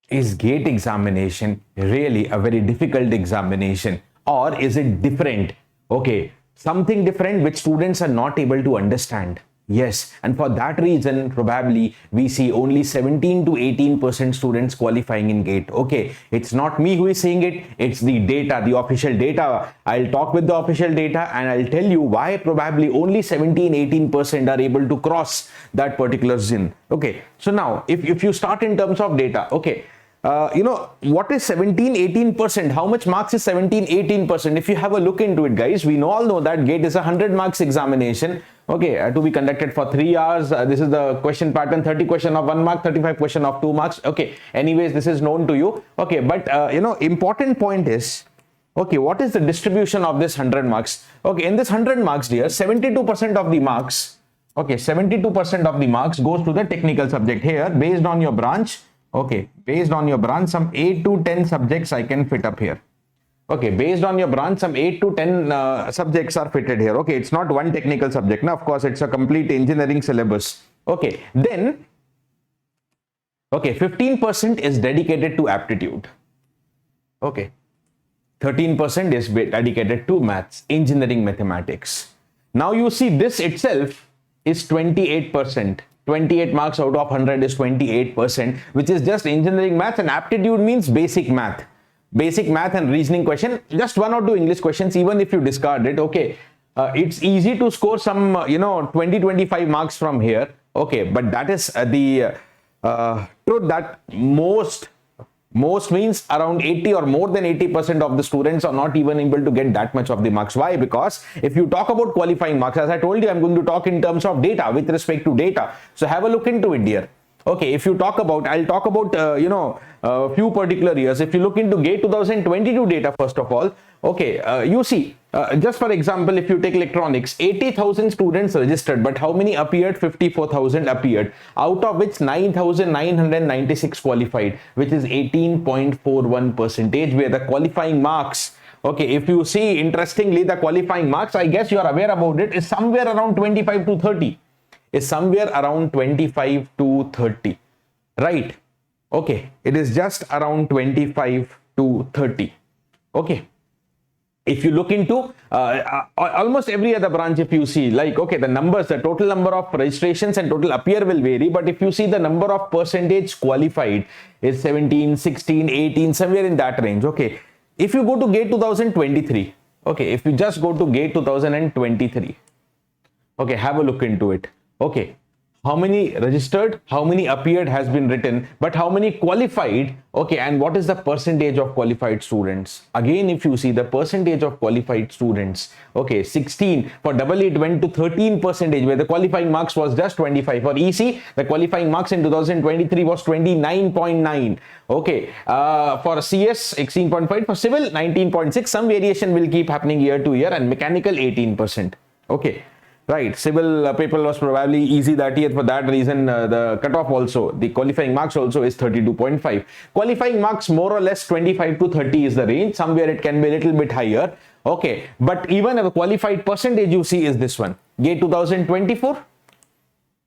Is GATE examination really a very difficult examination, or is it different? Okay, something different which students are not able to understand. Yes, and for that reason, probably we see only 17 to 18% students qualifying in GATE. Okay, it's not me who is saying it, it's the data, the official data. I'll talk with the official data and I'll tell you why probably only 17-18% are able to cross that particular zone. Okay, so now if you start in terms of data, okay, what is 17-18%? How much marks is 17-18%? If you have a look into it, guys, we all know that GATE is a 100 marks examination, okay, to be conducted for 3 hours. This is the question pattern: 30 question of 1 mark, 35 question of 2 marks. Okay, anyways, this is known to you. Okay, but important point is, okay, what is the distribution of this 100 marks? Okay, in this 100 marks, dear, 72% of the marks, okay, 72% of the marks goes to the technical subject. Here, based on your branch, okay, based on your branch, some 8 to 10 subjects I can fit up here. Okay, based on your branch, some 8 to 10 subjects are fitted here. Okay, it's not one technical subject. Now, of course, it's a complete engineering syllabus. Okay, then, okay, 15% is dedicated to aptitude. Okay, 13% is dedicated to maths, engineering, mathematics. Now, you see this itself is 28%. 28 marks out of 100 is 28%, which is just engineering maths, and aptitude means basic math. Basic math and reasoning question, just 1 or 2 English questions, even if you discard it, okay, it's easy to score some 20-25 marks from here. Okay, but that is the truth, that most means around 80 or more than 80% of the students are not even able to get that much of the marks. Why? Because if you talk about qualifying marks, as I told you, I'm going to talk in terms of data, with respect to data. So have a look into it, dear. Okay, if you talk about, I'll talk about, a few particular years. If you look into GATE 2022 data, first of all, okay, you see, just for example, if you take electronics, 80,000 students registered, but how many appeared? 54,000 appeared, out of which 9,996 qualified, which is 18.41%, where the qualifying marks, okay, if you see, interestingly, the qualifying marks, I guess you are aware about it, is somewhere around 25 to 30. Is somewhere around 25 to 30, right? Okay, it is just around 25 to 30. Okay, if you look into almost every other branch, if you see, like, okay, the numbers, the total number of registrations and total appear will vary, but if you see, the number of percentage qualified is 17, 16, 18, somewhere in that range. Okay, if you go to GATE 2023, okay, if you just go to GATE 2023, okay, have a look into it. Okay, how many registered, how many appeared has been written, but how many qualified? Okay, and what is the percentage of qualified students? Again, if you see the percentage of qualified students, okay, 16, for double it went to 13%, where the qualifying marks was just 25. For EC, the qualifying marks in 2023 was 29.9. Okay, for CS 16.5, for civil 19.6. Some variation will keep happening year to year, and mechanical 18%. Okay, right, civil paper was probably easy that year. For that reason, the cutoff also, the qualifying marks also is 32.5. Qualifying marks more or less 25 to 30 is the range. Somewhere it can be a little bit higher. Okay, but even a qualified percentage you see is this one, GATE 2024.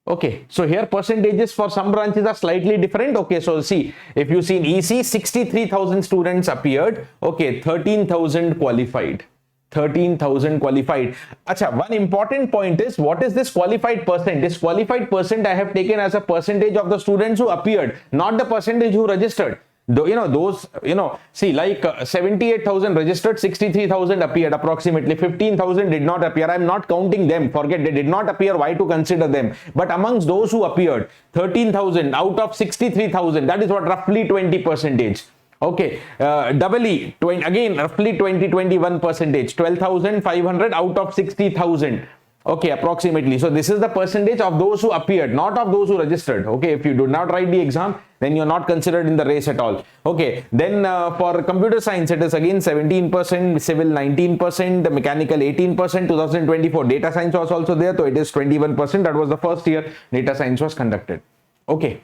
Okay, so here percentages for some branches are slightly different. Okay, so see, if you see in EC, 63,000 students appeared. Okay, 13,000 qualified. 13,000 qualified. Acha, one important point is, what is this qualified percent? This qualified percent I have taken as a percentage of the students who appeared, not the percentage who registered. See, like 78,000 registered, 63,000 appeared, approximately 15,000 did not appear. I'm not counting them, forget, they did not appear, why to consider them? But amongst those who appeared, 13,000 out of 63,000, that is what, roughly 20%. Okay, doubly, again, roughly 20-21%, 12,500 out of 60,000. Okay, approximately. So this is the percentage of those who appeared, not of those who registered. Okay, if you do not write the exam, then you're not considered in the race at all. Okay, then for computer science, it is again 17%, civil 19%, mechanical 18%, 2024. Data science was also there, so it is 21%. That was the first year data science was conducted. Okay.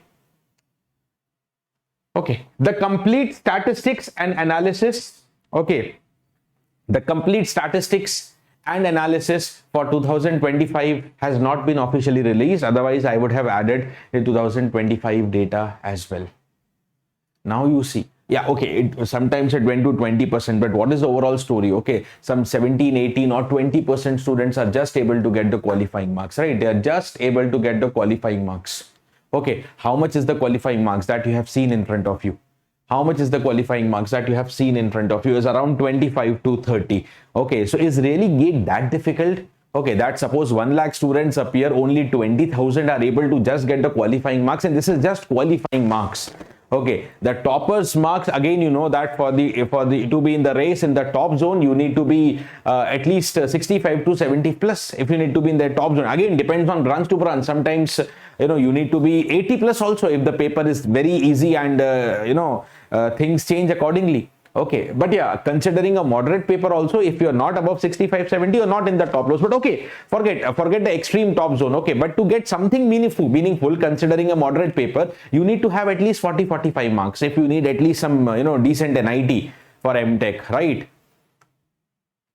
Okay, the complete statistics and analysis. Okay, the complete statistics and analysis for 2025 has not been officially released. Otherwise, I would have added the 2025 data as well. Now you see, yeah, okay, sometimes it went to 20%, but what is the overall story? Okay, some 17, 18 or 20% students are just able to get the qualifying marks, right? They are just able to get the qualifying marks. Okay, how much is the qualifying marks that you have seen in front of you? How much is the qualifying marks that you have seen in front of you? Is around 25 to 30. Okay, so is really GATE that difficult? Okay, that suppose 1 lakh students appear, only 20,000 are able to just get the qualifying marks, and this is just qualifying marks. Okay, the toppers marks, again, you know that for the to be in the race in the top zone, you need to be at least 65 to 70 plus. If you need to be in the top zone, again depends on branch to branch. Sometimes you need to be 80 plus also if the paper is very easy, and things change accordingly. Okay, but yeah, considering a moderate paper also, if you're not above 65, 70, you're not in the top rows. But okay, forget the extreme top zone. Okay, but to get something meaningful, considering a moderate paper, you need to have at least 40, 45 marks. If you need at least some, decent NIT for MTech, right?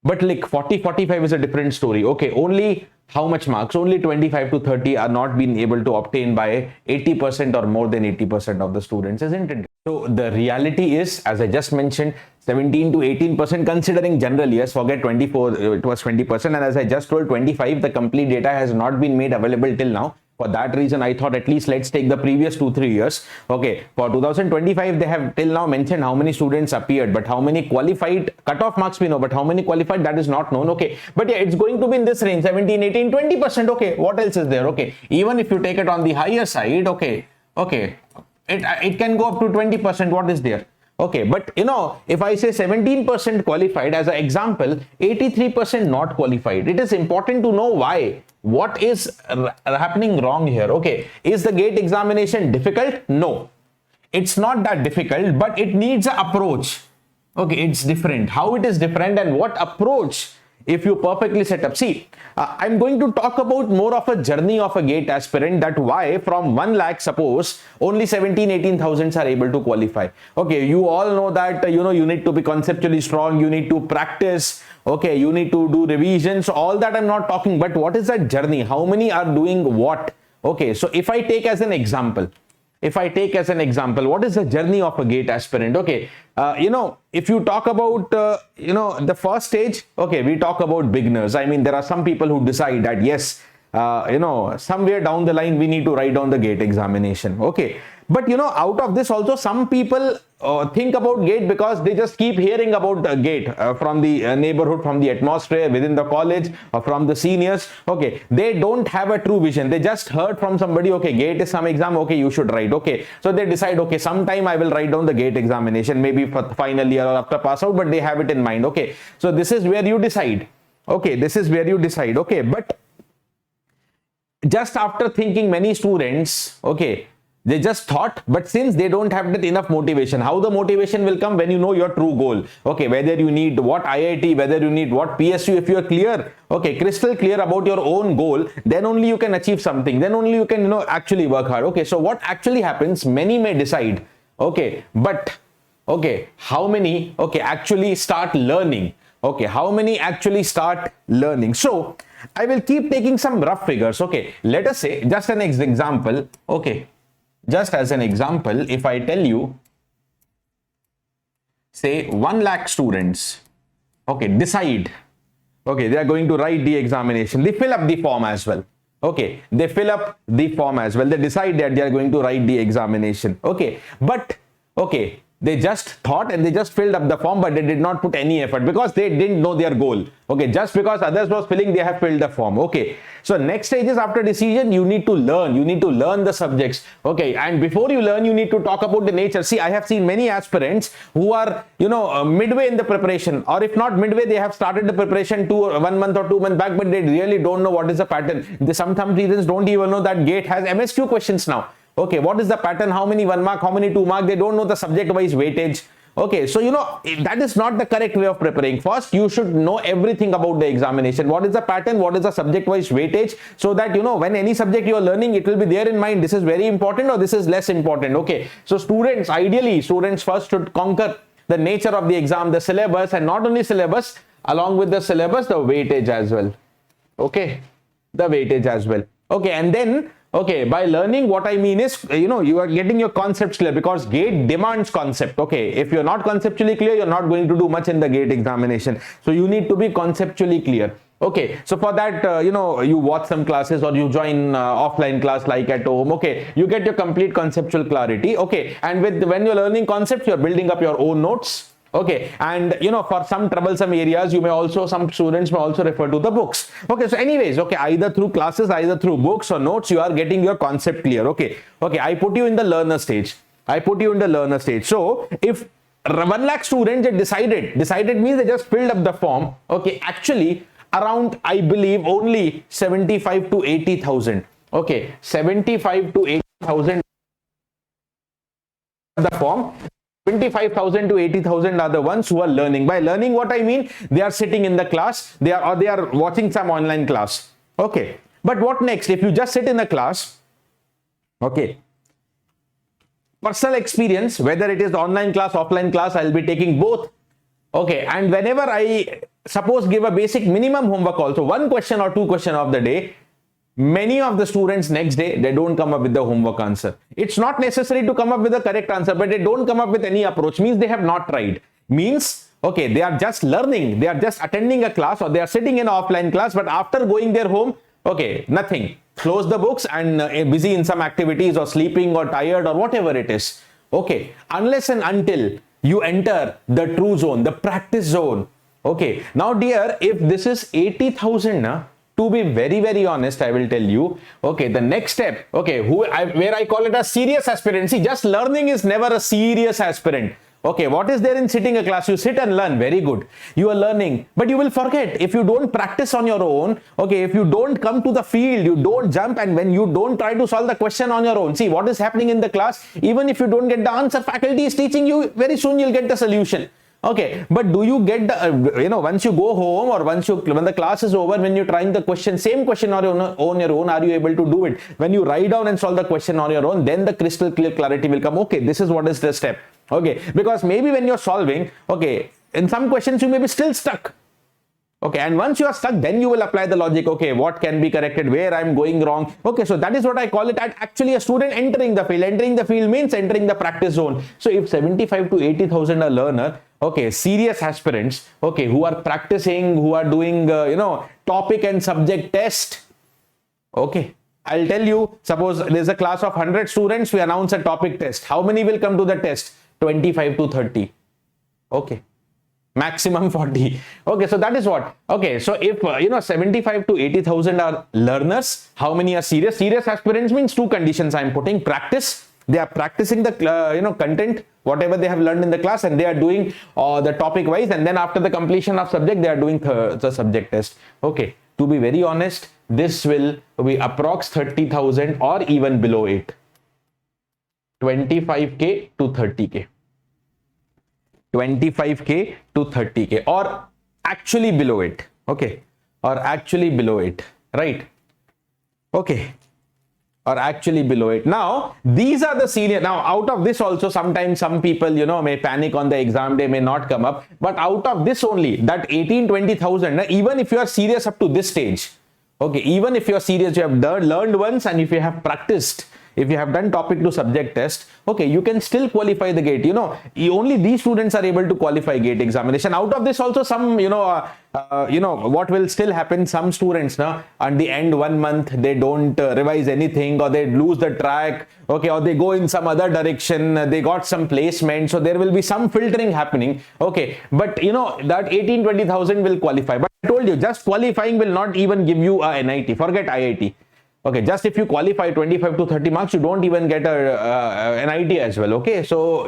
But like 40, 45 is a different story. Okay, only how much marks? Only 25 to 30 are not being able to obtain by 80% or more than 80% of the students, isn't it? So the reality is, as I just mentioned, 17 to 18%, considering general years, forget 24, it was 20%. And as I just told, 25, the complete data has not been made available till now. For that reason, I thought at least let's take the previous 2-3 years. Okay, for 2025, they have till now mentioned how many students appeared, but how many qualified, cutoff marks we know, but how many qualified, that is not known. Okay, but yeah, it's going to be in this range, 17, 18, 20%. Okay, what else is there? Okay, even if you take it on the higher side, okay, it can go up to 20%. What is there? Okay, but if I say 17% qualified as an example, 83% not qualified, it is important to know why. What is happening wrong here? Okay, is the GATE examination difficult? No, it's not that difficult, but it needs an approach. Okay, it's different. How it is different and what approach if you perfectly set up. See, I'm going to talk about more of a journey of a GATE aspirant, that why from 1 lakh, suppose only 18,000 are able to qualify. Okay, you all know that, you need to be conceptually strong, you need to practice, okay, you need to do revisions, all that I'm not talking, but what is that journey? How many are doing what? Okay, so if I take as an example, what is the journey of a GATE aspirant? Okay, if you talk about, the first stage, okay, we talk about beginners. I mean, there are some people who decide that, yes, somewhere down the line, we need to write down the GATE examination. Okay, but out of this also, some people think about GATE because they just keep hearing about GATE from the neighborhood, from the atmosphere within the college, or from the seniors. Okay, they don't have a true vision. They just heard from somebody, okay, GATE is some exam, okay, you should write. Okay, so they decide, okay, sometime I will write down the GATE examination, maybe for final year or after pass out, but they have it in mind. Okay, so this is where you decide. Okay, okay, but just after thinking, many students, okay, they just thought, but since they don't have that enough motivation, how the motivation will come? When you know your true goal. Okay, whether you need what IIT, whether you need what PSU, if you are clear, okay, crystal clear about your own goal, then only you can achieve something. Then only you can, actually work hard. Okay, so what actually happens? Many may decide. Okay, but okay, how many, okay, actually start learning? Okay, how many actually start learning? So I will keep taking some rough figures. Okay, let us say, just an example. Okay, just as an example, if I tell you, say 1 lakh students, okay, decide, okay, they are going to write the examination. They fill up the form as well. Okay, they fill up the form as well. They decide that they are going to write the examination. Okay, but okay, they just thought and they just filled up the form, but they did not put any effort because they didn't know their goal. Okay, just because others was filling, they have filled the form. Okay, so next stage is after decision, you need to learn. You need to learn the subjects. Okay, and before you learn, you need to talk about the nature. See, I have seen many aspirants who are, midway in the preparation, or if not midway, they have started the preparation 1 month or 2 months back, but they really don't know what is the pattern. They sometimes reasons don't even know that GATE has MSQ questions now. Okay, what is the pattern? How many 1 mark? How many 2 mark? They don't know the subject wise weightage. Okay, so that is not the correct way of preparing. First, you should know everything about the examination. What is the pattern? What is the subject wise weightage? So that when any subject you are learning, it will be there in mind. This is very important or this is less important. Okay, so ideally students first should conquer the nature of the exam, the syllabus, and not only syllabus, along with the syllabus, the weightage as well. Okay, the weightage as well. Okay, and then Okay, by learning, what I mean is, you are getting your concepts clear, because GATE demands concept. Okay, if you're not conceptually clear, you're not going to do much in the GATE examination. So you need to be conceptually clear. Okay, so for that, you watch some classes or you join offline class like at home. Okay, you get your complete conceptual clarity. Okay, and when you're learning concepts, you're building up your own notes. Okay, and for some troublesome areas, some students may also refer to the books. Okay, so anyways, okay, either through classes, either through books or notes, you are getting your concept clear. Okay, I put you in the learner stage. So if 1 lakh students decided means they just filled up the form. Okay, actually around, I believe, only 75 to 80,000. Okay, 75 to 80,000 the form. 25,000 to 80,000 are the ones who are learning. By learning, what I mean, they are sitting in the class, they are watching some online class. Okay, but what next? If you just sit in the class, okay, personal experience, whether it is online class, offline class, I'll be taking both. Okay, and whenever I suppose give a basic minimum homework also, 1 question or 2 question of the day, many of the students next day, they don't come up with the homework answer. It's not necessary to come up with the correct answer, but they don't come up with any approach, means they have not tried. Means, okay, they are just learning, they are just attending a class, or they are sitting in an offline class, but after going their home, okay, nothing. Close the books and busy in some activities, or sleeping, or tired, or whatever it is. Okay, unless and until you enter the true zone, the practice zone. Okay, now dear, if this is 80,000, to be very, very honest, I will tell you, okay, the next step, okay, where I call it a serious aspirant. See, just learning is never a serious aspirant. Okay, what is there in sitting a class? You sit and learn, very good. You are learning, but you will forget if you don't practice on your own. Okay, if you don't come to the field, you don't jump, and when you don't try to solve the question on your own. See, what is happening in the class? Even if you don't get the answer, faculty is teaching you, very soon you'll get the solution. Okay, but do you get the, once you go home, or when the class is over, when you're trying the question, same question on your own, are you able to do it? When you write down and solve the question on your own, then the crystal clear clarity will come. Okay, this is what is the step. Okay, because maybe when you're solving, okay, in some questions you may be still stuck. Okay, and once you are stuck, then you will apply the logic. Okay, what can be corrected, where I'm going wrong. Okay, so that is what I call it, actually a student entering the field. Entering the field means entering the practice zone. So if 75 to 80,000 are learner, okay, serious aspirants, okay, who are practicing, who are doing, topic and subject test. Okay, I'll tell you, suppose there's a class of 100 students, we announce a topic test. How many will come to the test? 25 to 30. Okay. Maximum 40. Okay, so that is what. Okay, so if 75 to 80,000 are learners, how many are serious? Serious aspirants means 2 conditions I'm putting. Practice. They are practicing the content, whatever they have learned in the class, and they are doing the topic wise, and then after the completion of subject, they are doing the subject test. Okay, to be very honest, this will be approx 30,000 or even below it. 25k to 30k. 25k to 30k, or actually below it. Okay, or actually below it, right? Okay, or actually below it. Now these are the senior. Now out of this also, sometimes some people may panic on the exam day, may not come up, but out of this only, that 18-20,000, even if you are serious up to this stage, okay, even if you are serious, you have learned once, and if you have practiced, if you have done topic to subject test, okay, you can still qualify the GATE. Only these students are able to qualify GATE examination. Out of this also, some, what will still happen, some students, at the end 1 month, they don't revise anything, or they lose the track, okay, or they go in some other direction, they got some placement, so there will be some filtering happening. Okay, but that 18-20,000 will qualify. But I told you, just qualifying will not even give you a NIT. Forget IIT. Okay, just if you qualify 25 to 30 marks, you don't even get an NIT as well. Okay, so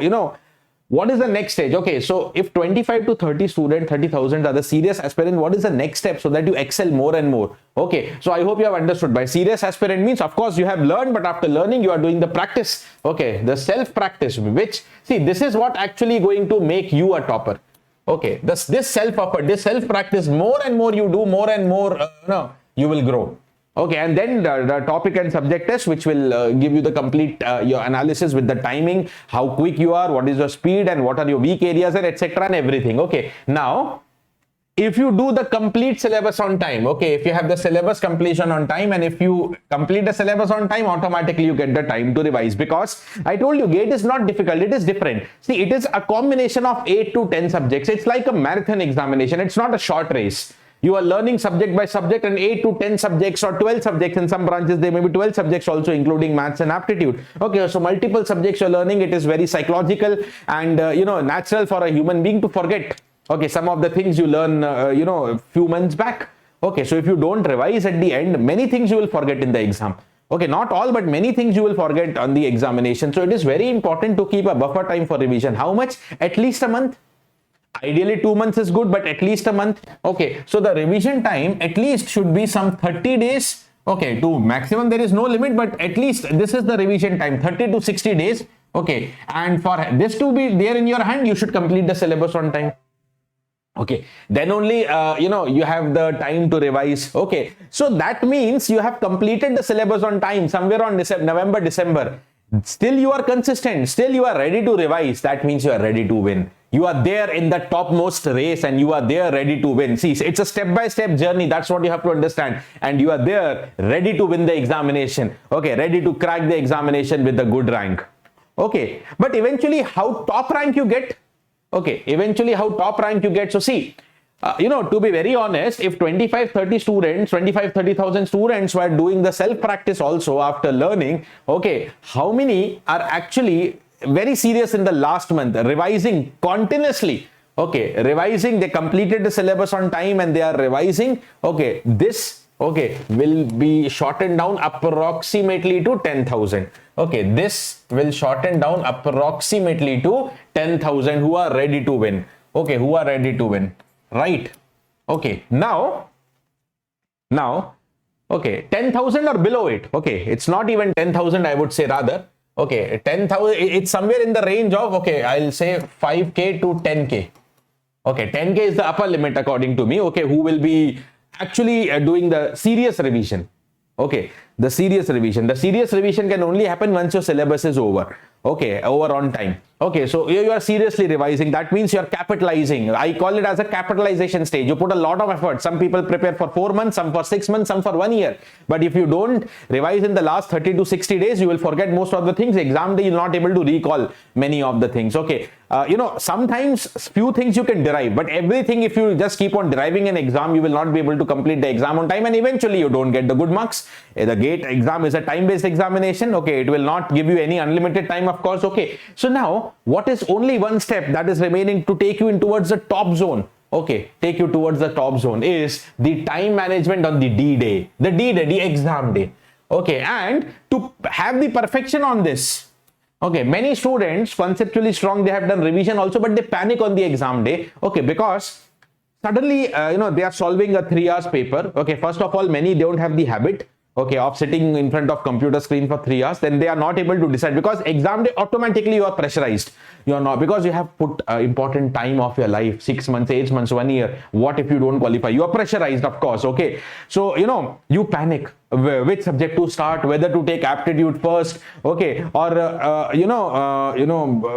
what is the next stage? Okay, so if 25 to 30 students, 30,000 are the serious aspirant, what is the next step so that you excel more and more? Okay, so I hope you have understood. By serious aspirant means, of course, you have learned, but after learning, you are doing the practice. Okay, the self-practice, which, see, this is what actually going to make you a topper. Okay, this self-effort, this self-practice, more and more you do, more and more, you will grow. Okay, and then the topic and subject test, which will give you the complete your analysis with the timing, how quick you are, what is your speed, and what are your weak areas, and etc. and everything. Okay, now if you do the complete syllabus on time, okay, if you have the syllabus completion on time, and if you complete the syllabus on time, automatically you get the time to revise, because I told you GATE is not difficult, it is different. See, it is a combination of 8 to 10 subjects. It's like a marathon examination. It's not a short race. You are learning subject by subject, and 8 to 10 subjects or 12 subjects. In some branches there may be 12 subjects also, including maths and aptitude. Okay, so multiple subjects you're learning. It is very psychological and natural for a human being to forget, okay, some of the things you learn a few months back. Okay, so if you don't revise at the end, many things you will forget in the exam. Okay, not all, but many things you will forget on the examination. So it is very important to keep a buffer time for revision. How much? At least a month. Ideally 2 months is good, but at least a month. Okay, so the revision time at least should be some 30 days. Okay, to maximum there is no limit, but at least this is the revision time, 30 to 60 days. Okay, and for this to be there in your hand, you should complete the syllabus on time. Okay, then only you have the time to revise. Okay, so that means you have completed the syllabus on time somewhere on November, December. Still you are consistent, still you are ready to revise. That means you are ready to win. You are there in the topmost race and you are there ready to win. See, it's a step-by-step journey. That's what you have to understand. And you are there ready to win the examination. Okay, ready to crack the examination with a good rank. Okay, but eventually how top rank you get? Okay, eventually how top rank you get. So see, to be very honest, if 30,000 students were doing the self-practice also after learning, okay, how many are actually very serious in the last month, revising continuously? Okay, revising, they completed the syllabus on time and they are revising. Okay, this, okay, will be shortened down approximately to 10,000. Okay, this will shorten down approximately to 10,000 who are ready to win. Okay, who are ready to win, right? Okay, now, okay, 10,000 or below it. Okay, it's not even 10,000, I would say rather. Okay, 10,000, it's somewhere in the range of, okay, I'll say 5K to 10K. Okay, 10K is the upper limit according to me. Okay, who will be actually doing the serious revision. Okay, the serious revision can only happen once your syllabus is over. Okay, over on time. Okay, so you are seriously revising. That means you are capitalizing. I call it as a capitalization stage. You put a lot of effort. Some people prepare for 4 months, some for 6 months, some for 1 year. But if you don't revise in the last 30 to 60 days, you will forget most of the things. Exam day, you're not able to recall many of the things. Okay, sometimes few things you can derive, but everything, if you just keep on deriving an exam, you will not be able to complete the exam on time, and eventually you don't get the good marks. The GATE exam is a time-based examination. Okay, it will not give you any unlimited time, of course. Okay, so now what is only one step that is remaining to take you in towards the top zone? Okay, take you towards the top zone is the time management on the D-Day, the exam day. Okay, and to have the perfection on this, okay, many students conceptually strong, they have done revision also, but they panic on the exam day. Okay, because suddenly they are solving a 3 hours paper. Okay, first of all, many don't have the habit, okay, of sitting in front of computer screen for 3 hours. Then they are not able to decide, because exam day automatically you are pressurized. You are not, because you have put important time of your life, 6 months, 8 months, 1 year. What if you don't qualify? You are pressurized, of course. Okay, so you panic which subject to start, whether to take aptitude first, okay, or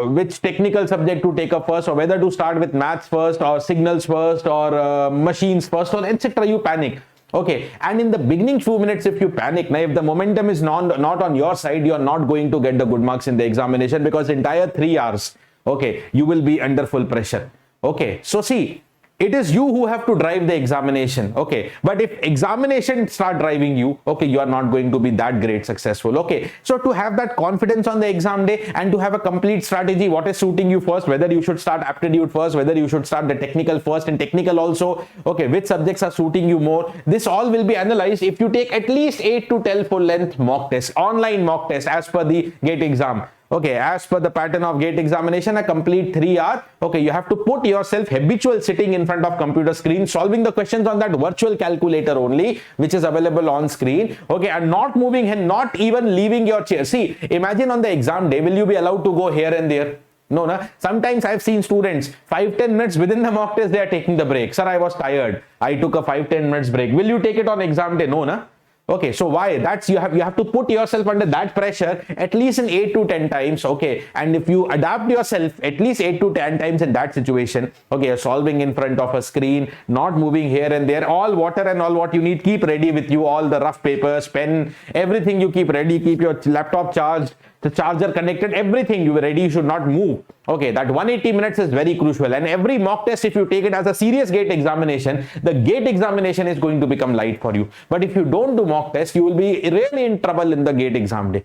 which technical subject to take up first, or whether to start with maths first, or signals first, or machines first, or etc. You panic. Okay, and in the beginning few minutes, if you panic, now if the momentum is not on your side, you are not going to get the good marks in the examination, because entire 3 hours, okay, you will be under full pressure. Okay, so see, it is you who have to drive the examination. Okay, but if examination start driving you, okay, you are not going to be that great successful. Okay, so to have that confidence on the exam day and to have a complete strategy, what is suiting you first, whether you should start aptitude first, whether you should start the technical first, and technical also, okay, which subjects are suiting you more, this all will be analyzed if you take at least 8 to 12 full length mock tests, online mock tests as per the GATE exam. Okay, as per the pattern of GATE examination, a complete 3 hour. Okay, you have to put yourself habitual sitting in front of computer screen, solving the questions on that virtual calculator only, which is available on screen. Okay, and not moving and not even leaving your chair. See, imagine on the exam day, will you be allowed to go here and there? No, no. Sometimes I've seen students 5-10 minutes within the mock test, they are taking the break. Sir, I was tired. I took a 5-10 minutes break. Will you take it on exam day? No, na. Okay, so why? That's you have to put yourself under that pressure at least in 8 to 10 times. Okay, and if you adapt yourself at least 8 to 10 times in that situation, okay, you're solving in front of a screen, not moving here and there, all water and all what you need, keep ready with you, all the rough papers, pen, everything you keep ready, keep your laptop charged, the charger connected, everything you ready, you should not move. Okay, that 180 minutes is very crucial. And every mock test, if you take it as a serious gate examination, the gate examination is going to become light for you. But if you don't do mock test, you will be really in trouble in the gate exam day.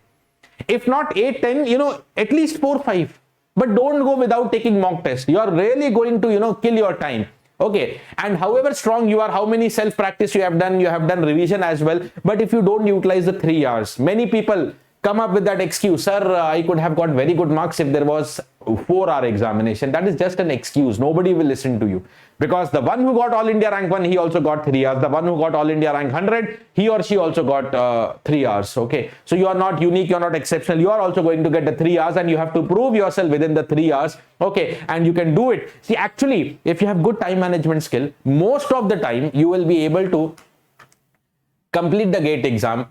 If not 8, 10, at least 4, 5. But don't go without taking mock test. You are really going to, kill your time. Okay, and however strong you are, how many self practice you have done revision as well. But if you don't utilize the 3 hours, many people come up with that excuse, sir, I could have got very good marks if there was 4-hour examination. That is just an excuse. Nobody will listen to you, because the one who got All India rank 1, he also got 3 hours. The one who got All India rank 100, he or she also got 3 hours. Okay, so you are not unique, you are not exceptional. You are also going to get the 3 hours, and you have to prove yourself within the 3 hours. Okay, and you can do it. See, actually, if you have good time management skill, most of the time you will be able to complete the gate exam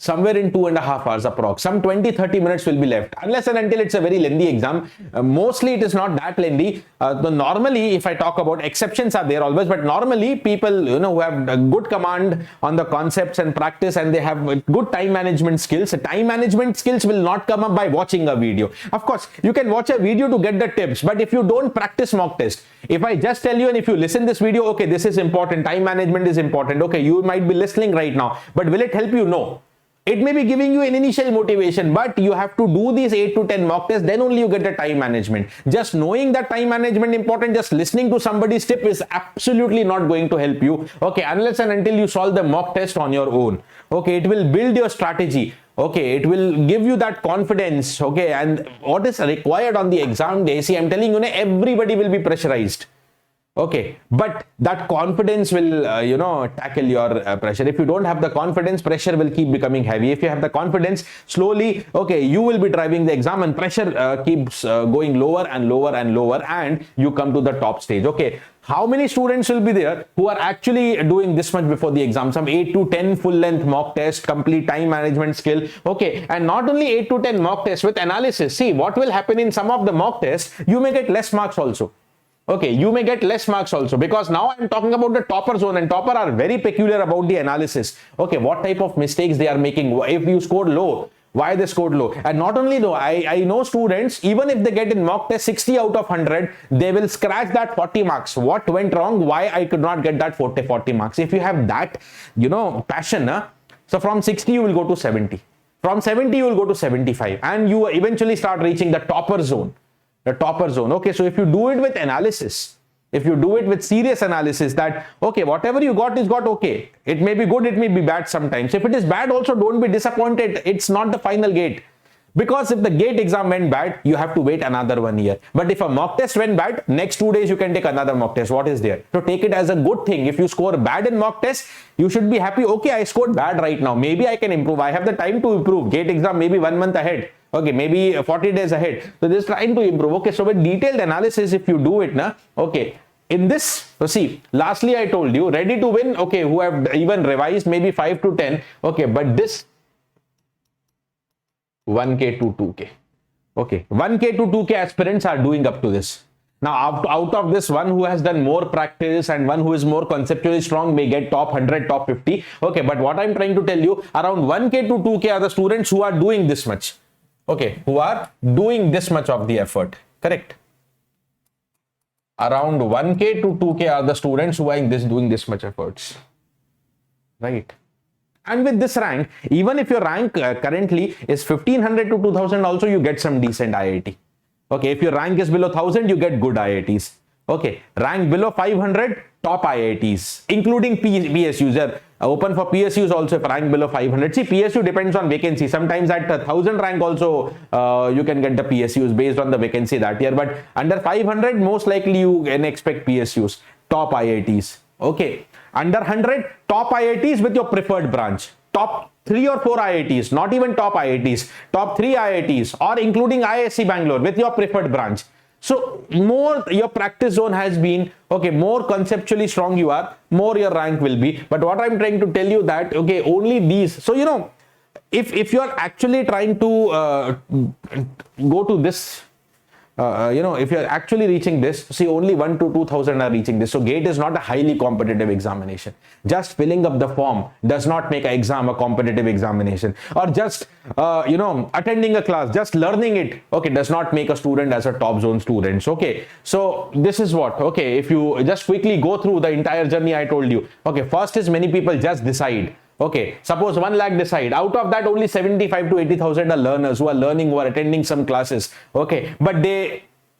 somewhere in 2.5 hours approx. Some 20-30 minutes will be left, unless and until it's a very lengthy exam. Mostly it is not that lengthy. Normally, if I talk about, exceptions are there always, but normally people who have a good command on the concepts and practice, and they have good time management skills. Time management skills will not come up by watching a video. Of course, you can watch a video to get the tips, but if you don't practice mock test, if I just tell you and if you listen this video, okay, this is important, time management is important, okay, you might be listening right now, but will it help you? No. It may be giving you an initial motivation, but you have to do these 8 to 10 mock tests, then only you get the time management. Just knowing that time management important, just listening to somebody's tip is absolutely not going to help you. Okay, unless and until you solve the mock test on your own. Okay, it will build your strategy. Okay, it will give you that confidence. Okay, and what is required on the exam day, see, I'm telling you, everybody will be pressurized. Okay, but that confidence will, tackle your pressure. If you don't have the confidence, pressure will keep becoming heavy. If you have the confidence, slowly, okay, you will be driving the exam, and pressure keeps going lower and lower and lower, and you come to the top stage. Okay, how many students will be there who are actually doing this much before the exam? Some 8 to 10 full-length mock test, complete time management skill. Okay, and not only 8 to 10 mock tests with analysis. See, what will happen in some of the mock tests, you may get less marks also. Okay, you may get less marks also, because now I'm talking about the topper zone, and topper are very peculiar about the analysis. Okay, what type of mistakes they are making, if you scored low, why they scored low. And not only though, I know students, even if they get in mock test 60 out of 100, they will scratch that 40 marks. What went wrong? Why I could not get that 40 marks? If you have that, passion, so from 60 you will go to 70. From 70 you will go to 75, and you eventually start reaching the topper zone. The topper zone. Okay, so if you do it with analysis, if you do it with serious analysis, that okay, whatever you got is got, okay, it may be good, it may be bad sometimes. If it is bad also, don't be disappointed. It's not the final gate, because if the gate exam went bad, you have to wait another 1 year. But if a mock test went bad, next 2 days you can take another mock test. What is there? So take it as a good thing. If you score bad in mock test, you should be happy. Okay, I scored bad right now, maybe I can improve, I have the time to improve. Gate exam maybe 1 month ahead. Okay, maybe 40 days ahead. So this is trying to improve. Okay, so with detailed analysis, if you do it, okay, in this, so see, lastly, I told you, ready to win, okay, who have even revised maybe 5 to 10, okay, but this 1K to 2K, okay, 1K to 2K aspirants are doing up to this. Now, out of this, one who has done more practice and one who is more conceptually strong may get top 100, top 50. Okay, but what I'm trying to tell you, around 1K to 2K are the students who are doing this much. Okay, who are doing this much of the effort, correct? Around 1K to 2K are the students who are doing this much efforts, right? And with this rank, even if your rank currently is 1500 to 2000, also you get some decent IIT. Okay, if your rank is below 1000, you get good IITs. Okay, rank below 500, top IITs, including PSUs. Open for PSUs also if rank below 500. See, PSU depends on vacancy. Sometimes at 1000 rank also you can get the PSUs based on the vacancy that year. But under 500, most likely you can expect PSUs, top IITs. Okay, under 100, top IITs with your preferred branch. Top 3 or 4 IITs, not even top IITs, top 3 IITs, or including ISC Bangalore with your preferred branch. So more your practice zone has been, okay, more conceptually strong you are, more your rank will be. But what I'm trying to tell you that, okay, only these. So, you know, if you are actually trying to go to this, you know, if you're actually reaching this, see, only 1 to 2,000 are reaching this. So GATE is not a highly competitive examination. Just filling up the form does not make an exam a competitive examination, or just you know, attending a class, just learning it, okay, does not make a student as a top zone student. Okay, so this is what, okay, if you just quickly go through the entire journey I told you. Okay, first is many people just decide. Okay, suppose 1 lakh decide. Out of that, only 75 to 80,000 are learners who are learning, who are attending some classes. Okay, but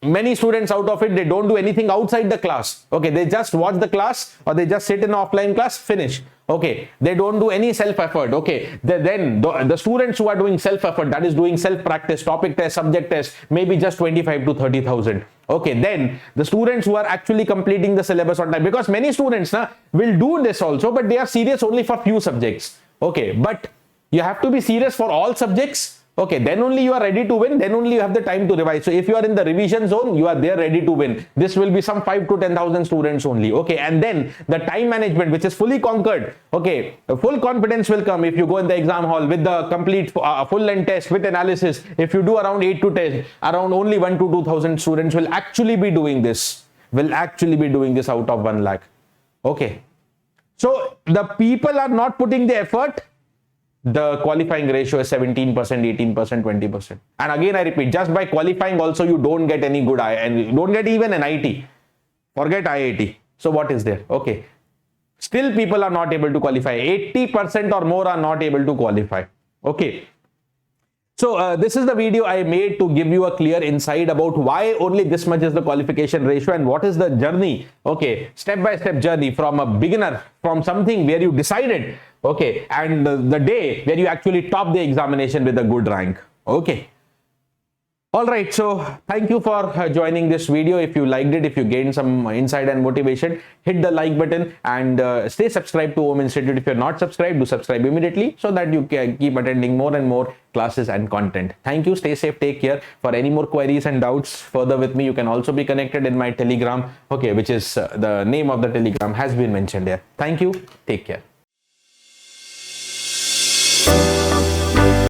many students out of it, they don't do anything outside the class. Okay, they just watch the class, or they just sit in an offline class, finish. Okay, they don't do any self effort. Okay, then the students who are doing self effort, that is doing self practice, topic test, subject test, maybe just 25 to 30,000. Okay, then the students who are actually completing the syllabus on time, because many students will do this also, but they are serious only for few subjects. Okay, but you have to be serious for all subjects. Okay, then only you are ready to win, then only you have the time to revise. So if you are in the revision zone, you are there ready to win. This will be some 5 to 10,000 students only. Okay, and then the time management, which is fully conquered. Okay, full confidence will come if you go in the exam hall with the complete full length test with analysis. If you do around 8 to 10, around only 1 to 2,000 students will actually be doing this. Out of 1 lakh. Okay, so the people are not putting the effort. The qualifying ratio is 17%, 18%, 20%. And again, I repeat, just by qualifying also, you don't get any good and you don't get even an IT. Forget IIT. So what is there? Okay. Still people are not able to qualify. 80% or more are not able to qualify. Okay. So this is the video I made to give you a clear insight about why only this much is the qualification ratio and what is the journey. Okay, step by step journey from a beginner, from something where you decided, okay, and the day where you actually top the examination with a good rank. Okay. All right, so thank you for joining this video. If you liked it, if you gained some insight and motivation, hit the like button and stay subscribed to Om Institute. If you're not subscribed, do subscribe immediately so that you can keep attending more and more classes and content. Thank you. Stay safe. Take care. For any more queries and doubts further with me, you can also be connected in my Telegram, okay, which is the name of the Telegram has been mentioned here. Thank you. Take care.